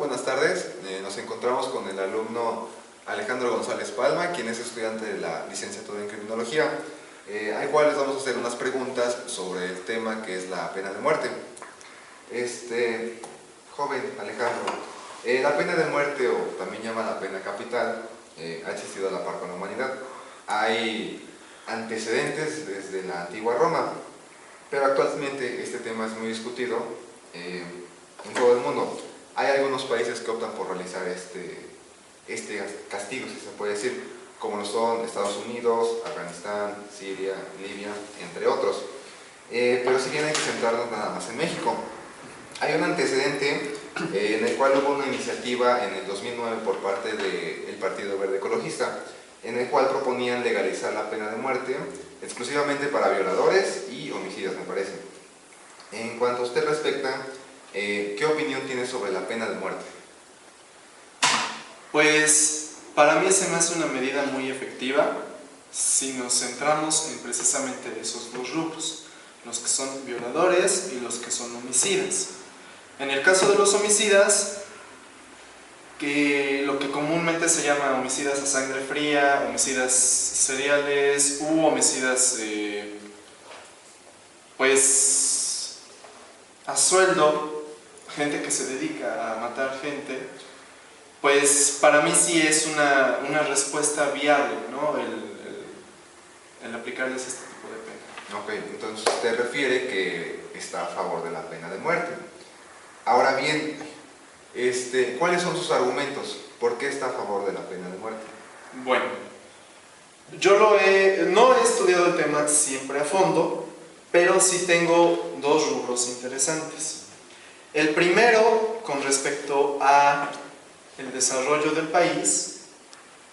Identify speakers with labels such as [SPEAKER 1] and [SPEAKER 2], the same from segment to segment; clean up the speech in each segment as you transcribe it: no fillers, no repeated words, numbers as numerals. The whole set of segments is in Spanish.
[SPEAKER 1] buenas tardes. Nos encontramos con el alumno Alejandro González Palma, quien es estudiante de la licenciatura en Criminología, al cual les vamos a hacer unas preguntas sobre el tema que es la pena de muerte. Joven Alejandro, la pena de muerte, o también llamada pena capital, ha existido a la par con la humanidad. Hay antecedentes desde la antigua Roma, pero actualmente este tema es muy discutido en todo el mundo. Hay algunos países que optan por realizar este castigo, si se puede decir, como lo son Estados Unidos, Afganistán, Siria, Libia, entre otros. Pero si bien hay que centrarnos nada más en México. Hay un antecedente en el cual hubo una iniciativa en el 2009 por parte del Partido Verde Ecologista, en el cual proponían legalizar la pena de muerte exclusivamente para violadores y homicidas, me parece. En cuanto a usted respecta, ¿qué opinión tiene sobre la pena de muerte?
[SPEAKER 2] Pues para mí se me hace una medida muy efectiva si nos centramos en precisamente esos dos grupos, los que son violadores y los que son homicidas. En el caso de los homicidas, que lo que comúnmente se llama homicidas a sangre fría, homicidas seriales u homicidas pues a sueldo, gente que se dedica a matar gente, pues para mí sí es una respuesta viable, ¿no? el aplicarles este tipo de pena.
[SPEAKER 1] Ok, entonces usted refiere que está a favor de la pena de muerte. Ahora bien, ¿cuáles son sus argumentos? ¿Por qué está a favor de la pena de muerte?
[SPEAKER 2] Bueno, yo no he estudiado el tema siempre a fondo, pero sí tengo dos rubros interesantes. El primero, con respecto a el desarrollo del país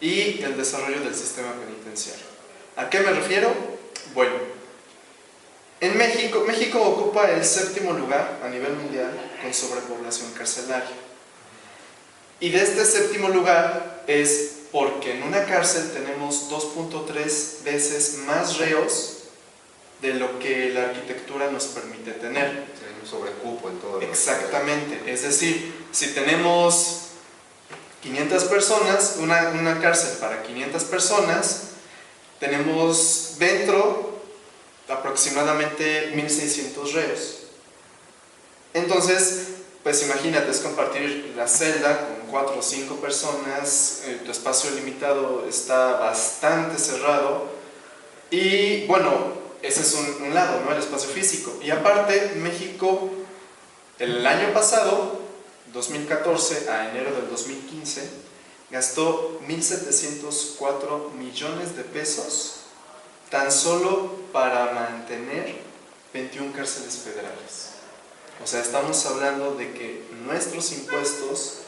[SPEAKER 2] y el desarrollo del sistema penitenciario. ¿A qué me refiero? Bueno, en México ocupa el 7º lugar a nivel mundial con sobrepoblación carcelaria. Y de este 7º lugar es porque en una cárcel tenemos 2.3 veces más reos de lo que la arquitectura nos permite tener.
[SPEAKER 1] Hay un sobrecupo en todo.
[SPEAKER 2] Exactamente, es decir, si tenemos 500 personas, una cárcel para 500 personas, tenemos dentro aproximadamente 1.600 reos. Entonces, pues imagínate, es compartir la celda con 4 o 5 personas, tu espacio limitado está bastante cerrado y bueno, ese es un lado, ¿no? El espacio físico. Y aparte, México, el año pasado, 2014 a enero del 2015, gastó 1.704 millones de pesos tan solo para mantener 21 cárceles federales. O sea, estamos hablando de que nuestros impuestos,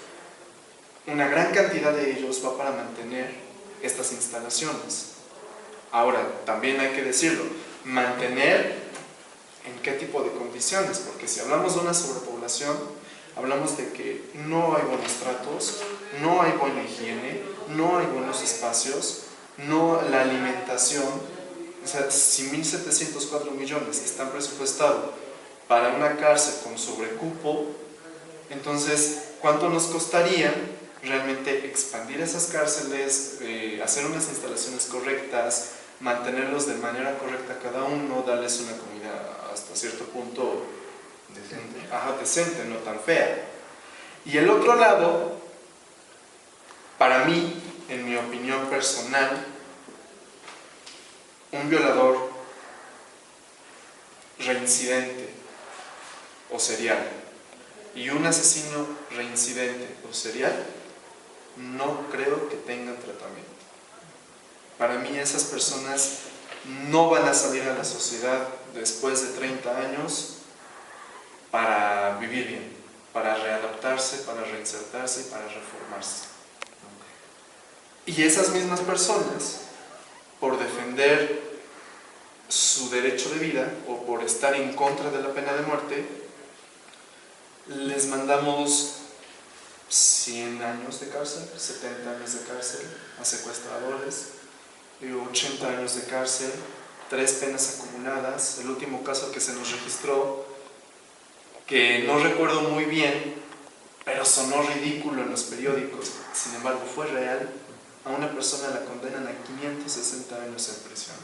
[SPEAKER 2] una gran cantidad de ellos va para mantener estas instalaciones. Ahora, también hay que decirlo, mantener en qué tipo de condiciones, porque si hablamos de una sobrepoblación, hablamos de que no hay buenos tratos, no hay buena higiene, no hay buenos espacios, la alimentación. O sea, si 1.704 millones están presupuestados para una cárcel con sobrecupo, entonces, ¿cuánto nos costaría realmente expandir esas cárceles, hacer unas instalaciones correctas, mantenerlos de manera correcta cada uno, darles una comida hasta cierto punto decente, no tan fea? Y el otro lado, para mí, en mi opinión personal, un violador reincidente o serial y un asesino reincidente o serial no creo que tengan tratamiento. Para mí esas personas no van a salir a la sociedad después de 30 años para vivir bien, para readaptarse, para reinsertarse, para reformarse. Y esas mismas personas, por defender su derecho de vida o por estar en contra de la pena de muerte, les mandamos 100 años de cárcel, 70 años de cárcel a secuestradores, 80 años de cárcel, 3 penas acumuladas. El último caso que se nos registró, que no recuerdo muy bien, pero sonó ridículo en los periódicos. Sin embargo, fue real. A una persona la condenan a 560 años en prisión.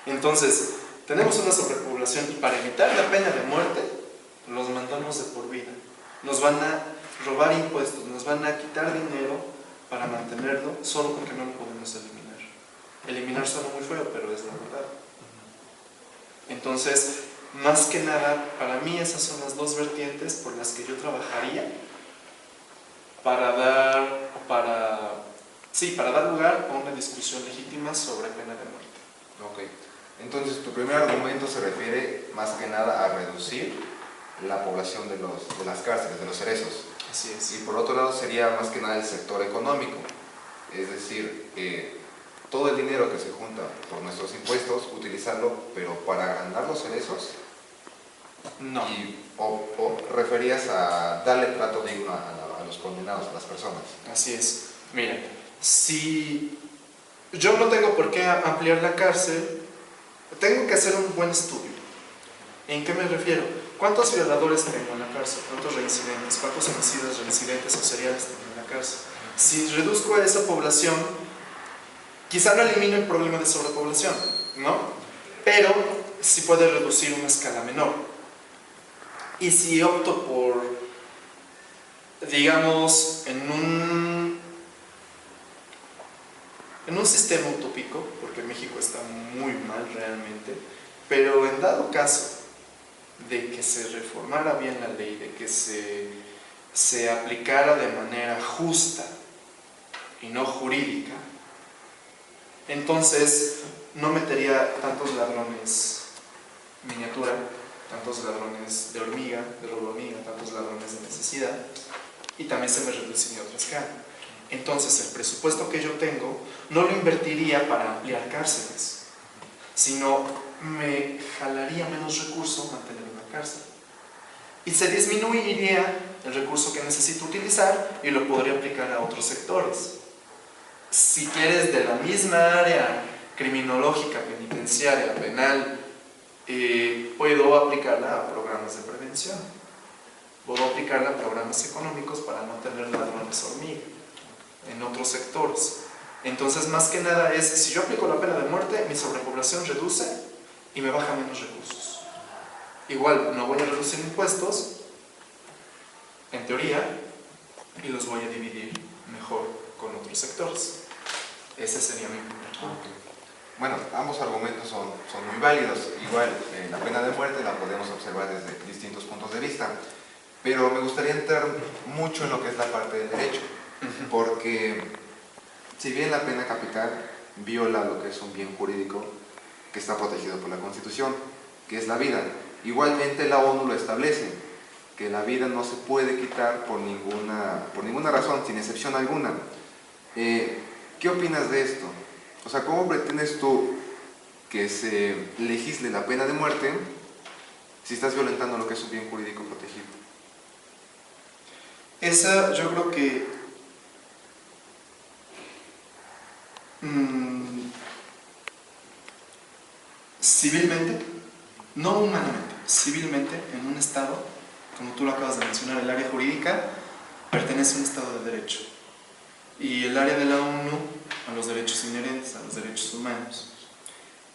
[SPEAKER 2] Entonces, tenemos una sobrepoblación y para evitar la pena de muerte, los mandamos de por vida. Nos van a robar impuestos, nos van a quitar dinero para mantenerlo solo porque no lo podemos eliminar. Eliminar suena muy feo, pero es la verdad. Entonces, más que nada, para mí esas son las dos vertientes por las que yo trabajaría para dar lugar a una discusión legítima sobre pena de muerte.
[SPEAKER 1] Ok. Entonces, tu primer argumento se refiere más que nada a reducir la población de las cárceles, de los cerezos.
[SPEAKER 2] Así es.
[SPEAKER 1] Y por otro lado sería más que nada el sector económico. Es decir, todo el dinero que se junta por nuestros impuestos, utilizarlo, pero para agrandar los cerezos.
[SPEAKER 2] No.
[SPEAKER 1] O referías a darle trato digno a los condenados, a las personas.
[SPEAKER 2] Así es. Mira, si yo no tengo por qué ampliar la cárcel, tengo que hacer un buen estudio. ¿En qué me refiero? ¿Cuántos violadores tengo en la cárcel? ¿Cuántos reincidentes? ¿Cuántos homicidios reincidentes o seriales tengo en la cárcel? Si reduzco a esa población, quizá no elimino el problema de sobrepoblación, ¿no? Pero sí puede reducir una escala menor. Y si opto por, digamos, en un sistema utópico, porque México está muy mal realmente, pero en dado caso de que se reformara bien la ley, de que se aplicara de manera justa y no jurídica, entonces no metería tantos ladrones miniatura, tantos ladrones de hormiga, de robo hormiga, tantos ladrones de necesidad, y también se me reduciría otra escala. Entonces el presupuesto que yo tengo no lo invertiría para ampliar cárceles, sino me jalaría menos recursos mantener una cárcel. Y se disminuiría el recurso que necesito utilizar y lo podría aplicar a otros sectores. Si quieres, de la misma área criminológica, penitenciaria, penal, puedo aplicarla a programas de prevención. Puedo aplicarla a programas económicos para no tener ladrones hormiga en otros sectores. Entonces, más que nada es, si yo aplico la pena de muerte, mi sobrepoblación reduce y me baja menos recursos. Igual, no voy a reducir impuestos, en teoría, y los voy a dividir mejor con otros sectores. Ese sería mi primer punto.
[SPEAKER 1] Bueno, ambos argumentos son muy válidos. Igual, la pena de muerte la podemos observar desde distintos puntos de vista, pero me gustaría entrar mucho en lo que es la parte del derecho, porque si bien la pena capital viola lo que es un bien jurídico que está protegido por la Constitución, que es la vida, igualmente la ONU lo establece, que la vida no se puede quitar por ninguna razón, sin excepción alguna. ¿Qué opinas de esto? O sea, ¿cómo pretendes tú que se legisle la pena de muerte si estás violentando lo que es un bien jurídico protegido?
[SPEAKER 2] Esa, yo creo que civilmente, no humanamente, civilmente, en un estado, como tú lo acabas de mencionar, el área jurídica pertenece a un estado de derecho, y el área de la ONU a los derechos inherentes, a los derechos humanos.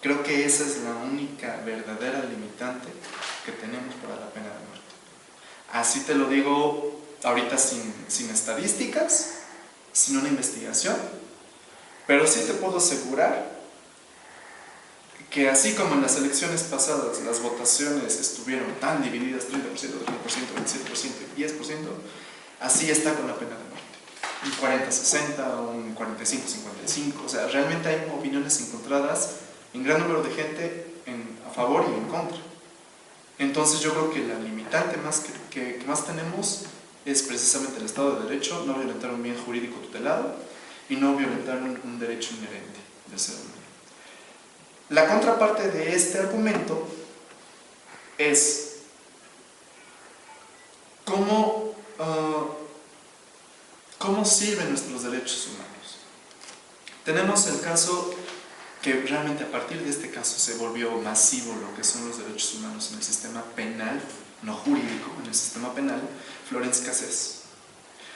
[SPEAKER 2] Creo que esa es la única verdadera limitante que tenemos para la pena de muerte. Así te lo digo ahorita sin estadísticas, sin una investigación, pero sí te puedo asegurar que así como en las elecciones pasadas las votaciones estuvieron tan divididas, 30%, 30%, 27% y 10%, así está con la pena de muerte. Un 40-60, un 45-55, o sea, realmente hay opiniones encontradas en gran número de gente a favor y en contra. Entonces yo creo que la limitante que más tenemos es precisamente el Estado de Derecho, no violentar un bien jurídico tutelado y no violentar un derecho inherente del ser humano. La contraparte de este argumento es cómo sirven nuestros derechos humanos. Tenemos el caso que realmente a partir de este caso se volvió masivo lo que son los derechos humanos en el sistema penal no jurídico, en el sistema penal, Florence Cassés.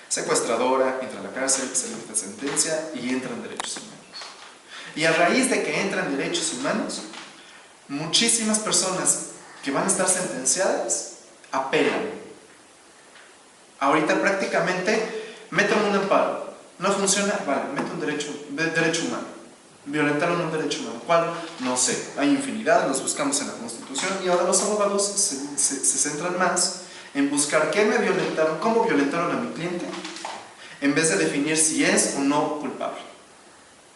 [SPEAKER 2] Secuestradora, entra a la cárcel, se le dicta sentencia y entran derechos humanos. Y a raíz de que entran derechos humanos, muchísimas personas que van a estar sentenciadas apelan. Ahorita prácticamente meten un amparo, no funciona, vale, mete un derecho humano. Violentaron un derecho humano. ¿Cuál? No sé. Hay infinidad, los buscamos en la Constitución y ahora los abogados se centran más en buscar qué me violentaron, cómo violentaron a mi cliente, en vez de definir si es o no culpable.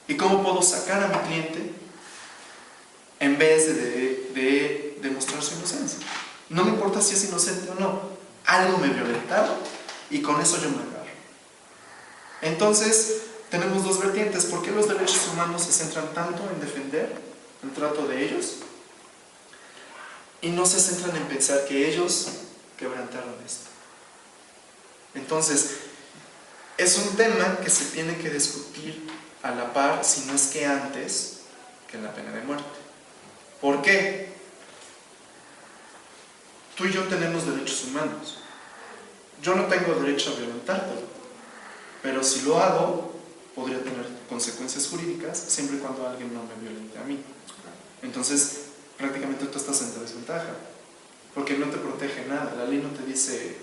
[SPEAKER 2] Y cómo puedo sacar a mi cliente en vez de demostrar su inocencia. No me importa si es inocente o no. Algo me violentaron y con eso yo me agarro. Entonces, tenemos dos vertientes. ¿Por qué los derechos humanos se centran tanto en defender el trato de ellos? Y no se centran en pensar que ellos quebrantaron esto. Entonces, es un tema que se tiene que discutir a la par, si no es que antes, que la pena de muerte. ¿Por qué? Tú y yo tenemos derechos humanos. Yo no tengo derecho a violentártelo, pero si lo hago, podría tener consecuencias jurídicas siempre y cuando alguien no me violente a mí. Entonces, prácticamente tú estás en desventaja, porque no te protege nada, la ley no te dice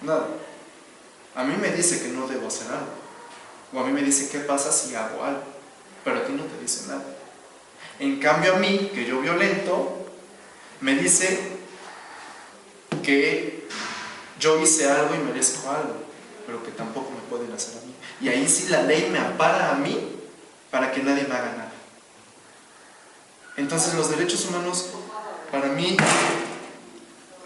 [SPEAKER 2] nada. A mí me dice que no debo hacer algo, o a mí me dice qué pasa si hago algo, pero a ti no te dice nada. En cambio a mí, que yo violento, me dice que yo hice algo y merezco algo, pero que tampoco me pueden hacer a mí. Y ahí sí la ley me ampara a mí para que nadie me haga nada. Entonces los derechos humanos para mí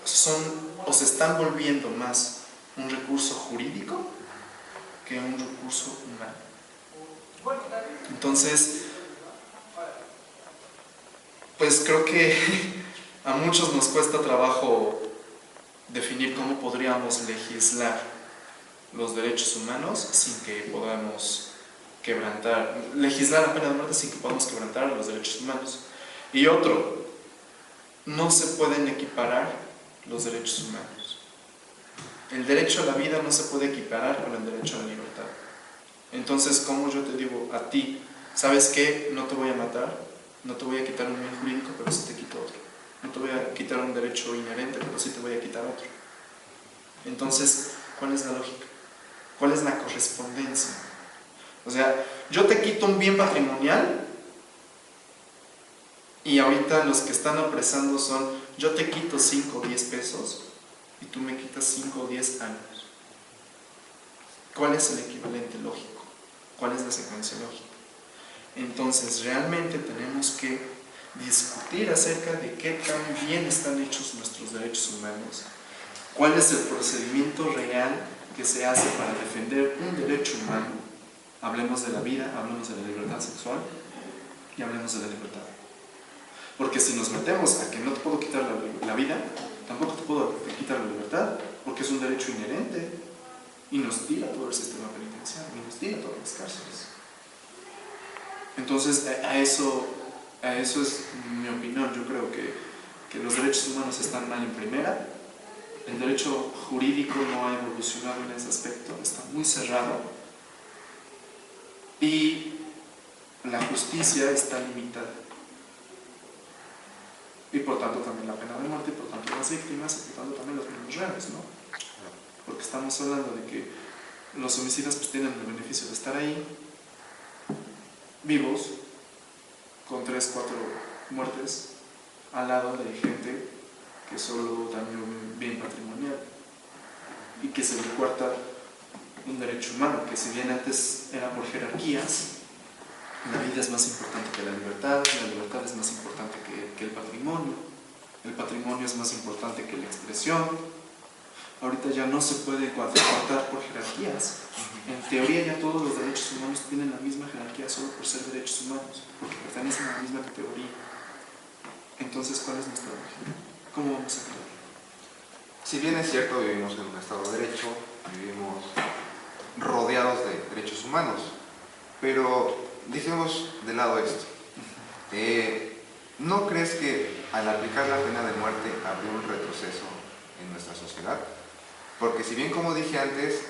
[SPEAKER 2] son o se están volviendo más un recurso jurídico que un recurso humano. Entonces, pues creo que a muchos nos cuesta trabajo definir cómo podríamos legislar los derechos humanos sin que podamos legislar la pena de muerte sin que podamos quebrantar los derechos humanos. Y otro, no se pueden equiparar los derechos humanos. El derecho a la vida no se puede equiparar con el derecho a la libertad. Entonces, ¿cómo yo te digo a ti, sabes qué? No te voy a matar, no te voy a quitar un bien jurídico, pero sí te quito otro. No te voy a quitar un derecho inherente, pero sí te voy a quitar otro. Entonces, ¿cuál es la lógica? ¿Cuál es la correspondencia? O sea, yo te quito un bien patrimonial y ahorita los que están apresando son, yo te quito 5 o 10 pesos y tú me quitas 5 o 10 años. ¿Cuál es el equivalente lógico? ¿Cuál es la secuencia lógica? Entonces, realmente tenemos que discutir acerca de qué tan bien están hechos nuestros derechos humanos, cuál es el procedimiento real que se hace para defender un derecho humano. Hablemos de la vida, hablemos de la libertad sexual y hablemos de la libertad. Porque si nos metemos a que no te puedo quitar la vida, tampoco te puedo quitar la libertad, porque es un derecho inherente y nos tira todo el sistema penitenciario y nos tira todas las cárceles. Entonces, a eso es mi opinión. Yo creo que los derechos humanos están mal en primera. El derecho jurídico no ha evolucionado en ese aspecto, está muy cerrado. Y la justicia está limitada. Y por tanto también la pena de muerte, y por tanto las víctimas, y por tanto también los mismos reales, ¿no? Porque estamos hablando de que los homicidas pues tienen el beneficio de estar ahí, vivos, con 3, 4 muertes, al lado de gente que solo dañó un bien patrimonial y que se le cuarta un derecho humano, que si bien antes era por jerarquías, la vida es más importante que la libertad es más importante que el patrimonio es más importante que la expresión. Ahorita ya no se puede cortar por jerarquías. En teoría ya todos los derechos humanos tienen la misma jerarquía solo por ser derechos humanos, porque pertenecen a la misma categoría. Entonces, ¿cuál es nuestra lógica? ¿Cómo vamos a crear?
[SPEAKER 1] Si bien es cierto, vivimos en un Estado de Derecho, vivimos rodeados de derechos humanos, pero dejemos de lado esto. ¿No crees que al aplicar la pena de muerte habría un retroceso en nuestra sociedad, porque si bien, como dije antes,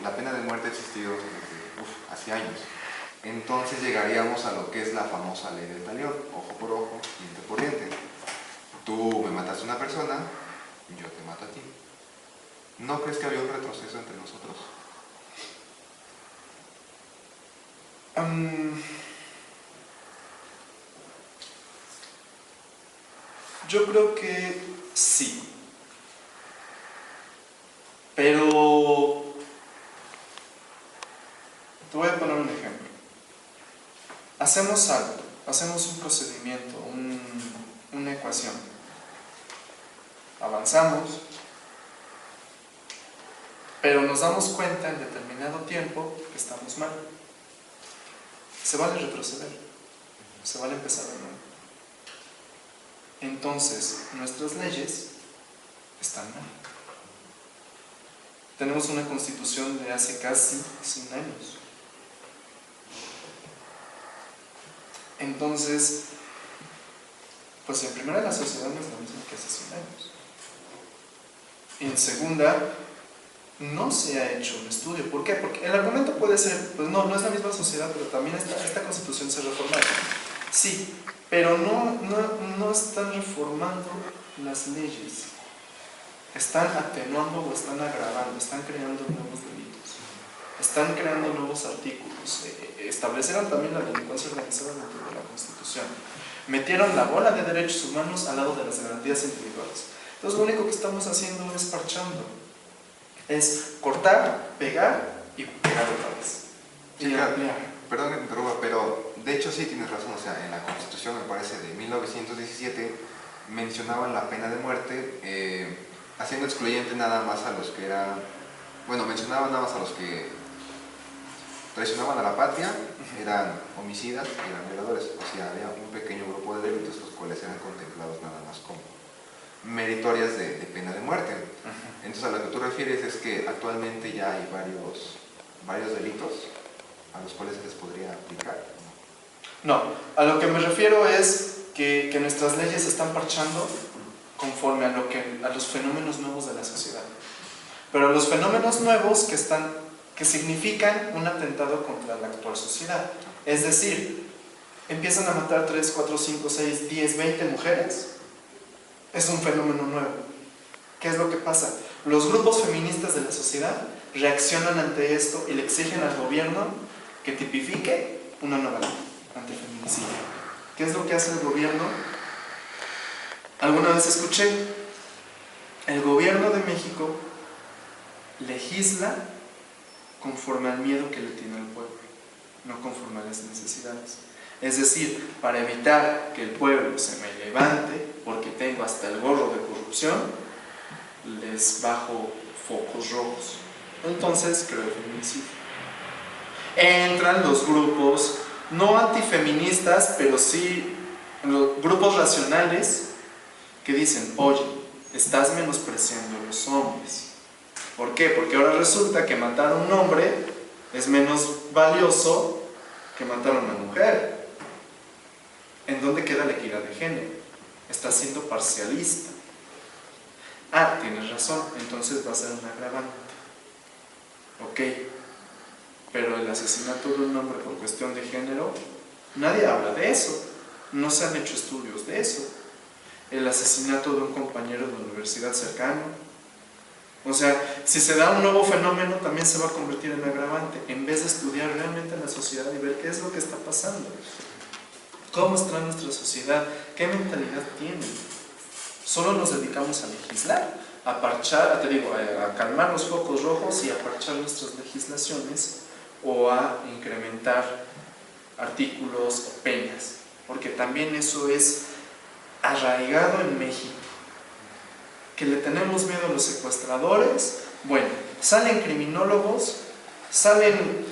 [SPEAKER 1] la pena de muerte ha existido desde hace años, entonces llegaríamos a lo que es la famosa ley del talión, ojo por ojo, diente por diente. Tú me mataste a una persona, yo te mato a ti. ¿No crees que había un retroceso entre nosotros?
[SPEAKER 2] Yo creo que sí, pero te voy a poner un ejemplo. Hacemos algo, hacemos un procedimiento, una ecuación. Avanzamos, pero nos damos cuenta en determinado tiempo que estamos mal. Se vale retroceder, se vale empezar de nuevo. Entonces, nuestras leyes están mal. Tenemos una constitución de hace casi 100 años. Entonces, pues en primera, la sociedad no es la misma que hace 100 años. En segunda, no se ha hecho un estudio. ¿Por qué? Porque el argumento puede ser, pues no es la misma sociedad, pero también esta constitución se reformó. Sí, pero no están reformando las leyes. Están atenuando o están agravando, están creando nuevos delitos, están creando nuevos artículos. Establecieron también la delincuencia organizada dentro de la Constitución. Metieron la bola de derechos humanos al lado de las garantías individuales. Entonces lo único que estamos haciendo es parchando. Es cortar, pegar y pegar otra vez.
[SPEAKER 1] Sí, claro. Perdón que te interrumpa, pero de hecho sí tienes razón. O sea, en la Constitución, me parece, de 1917 mencionaban la pena de muerte, haciendo excluyente nada más a los que eran, bueno, mencionaban nada más a los que traicionaban a la patria, eran homicidas y eran violadores. O sea, había un pequeño grupo de delitos los cuales eran contemplados nada más como meritorias de pena de muerte. Entonces, a lo que tú refieres es que actualmente ya hay varios delitos a los cuales se les podría aplicar.
[SPEAKER 2] No, a lo que me refiero es que nuestras leyes se están parchando conforme a los fenómenos nuevos de la sociedad. Pero los fenómenos nuevos que significan un atentado contra la actual sociedad. Es decir, empiezan a matar 3, 4, 5, 6, 10, 20 mujeres. Es un fenómeno nuevo. ¿Qué es lo que pasa? Los grupos feministas de la sociedad reaccionan ante esto y le exigen al gobierno que tipifique una nueva ley antifeminicidio. ¿Qué es lo que hace el gobierno? Alguna vez escuché, el gobierno de México legisla conforme al miedo que le tiene al pueblo, no conforme a las necesidades. Es decir, para evitar que el pueblo se me levante porque tengo hasta el gorro de corrupción, les bajo focos rojos. Entonces creo el feminicidio. Entran los grupos no antifeministas, pero sí los grupos racionales que dicen, oye, estás menospreciando a los hombres. ¿Por qué? Porque ahora resulta que matar a un hombre es menos valioso que matar a una mujer. ¿En dónde queda la equidad de género? Estás siendo parcialista. Ah, tienes razón, entonces va a ser un agravante. Ok, pero el asesinato de un hombre por cuestión de género, nadie habla de eso. No se han hecho estudios de eso. El asesinato de un compañero de universidad cercano. O sea, si se da un nuevo fenómeno, también se va a convertir en agravante, en vez de estudiar realmente la sociedad y ver qué es lo que está pasando. ¿Cómo está nuestra sociedad? ¿Qué mentalidad tiene? Solo nos dedicamos a legislar, a parchar, a calmar los focos rojos y a parchar nuestras legislaciones o a incrementar artículos o penas, porque también eso es arraigado en México, que le tenemos miedo a los secuestradores. Bueno, salen criminólogos, salen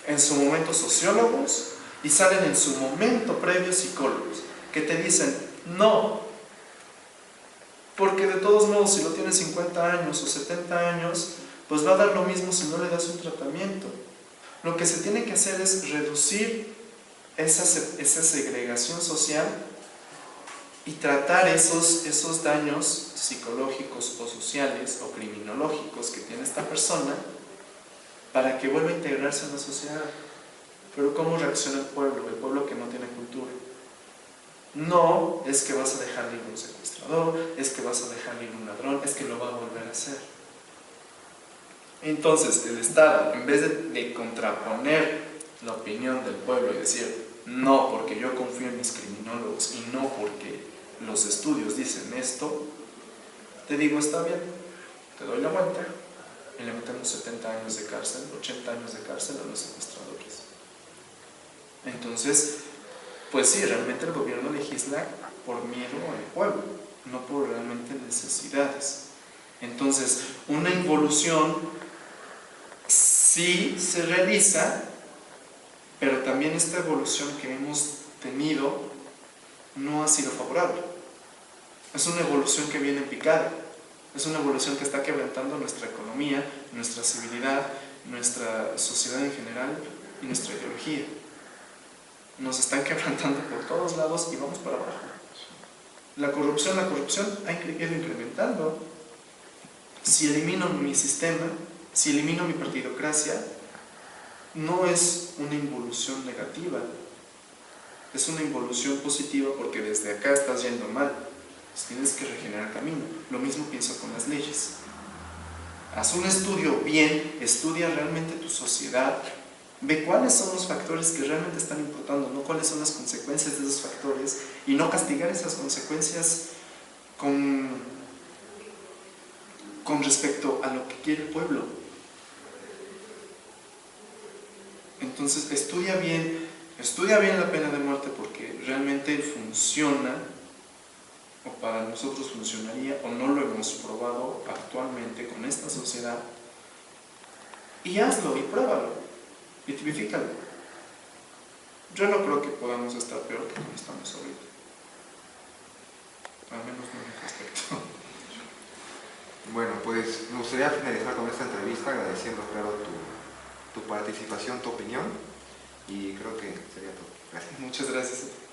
[SPEAKER 2] en su momento sociólogos y salen en su momento previo psicólogos que te dicen no, porque de todos modos si lo tienes 50 años o 70 años pues va a dar lo mismo si no le das un tratamiento. Lo que se tiene que hacer es reducir esa segregación social y tratar esos daños psicológicos o sociales o criminológicos que tiene esta persona para que vuelva a integrarse en la sociedad. Pero ¿cómo reacciona el pueblo que no tiene cultura? No es que vas a dejar ir un secuestrador, es que vas a dejar ir un ladrón, es que lo va a volver a hacer. Entonces el Estado, en vez de contraponer la opinión del pueblo y decir no porque yo confío en mis criminólogos y no porque los estudios dicen esto, te digo está bien, te doy la vuelta y le metemos 70 años de cárcel, 80 años de cárcel a los secuestradores. Entonces, pues sí, realmente el gobierno legisla por miedo al pueblo, no por realmente necesidades. Entonces, una involución sí se realiza, pero también esta evolución que hemos tenido no ha sido favorable. Es una evolución que viene en picada, es una evolución que está quebrantando nuestra economía, nuestra civilidad, nuestra sociedad en general y nuestra ideología. Nos están quebrantando por todos lados y vamos para abajo. La corrupción ha ido incrementando. Si elimino mi sistema, si elimino mi partidocracia, no es una involución negativa, es una involución positiva porque desde acá estás yendo mal. Tienes que regenerar camino. Lo mismo pienso con las leyes. Haz un estudio bien, estudia realmente tu sociedad, ve cuáles son los factores que realmente están importando, no cuáles son las consecuencias de esos factores, y no castigar esas consecuencias con respecto a lo que quiere el pueblo. Entonces estudia bien la pena de muerte porque realmente funciona, o para nosotros funcionaría, o no lo hemos probado actualmente con esta sociedad, y hazlo y pruébalo y tipifícalo. Yo no creo que podamos estar peor que como estamos ahorita, al menos no en este aspecto.
[SPEAKER 1] Bueno, pues me gustaría finalizar con esta entrevista agradeciendo, claro, tu participación, tu opinión, y creo que sería todo. Gracias.
[SPEAKER 2] Muchas gracias.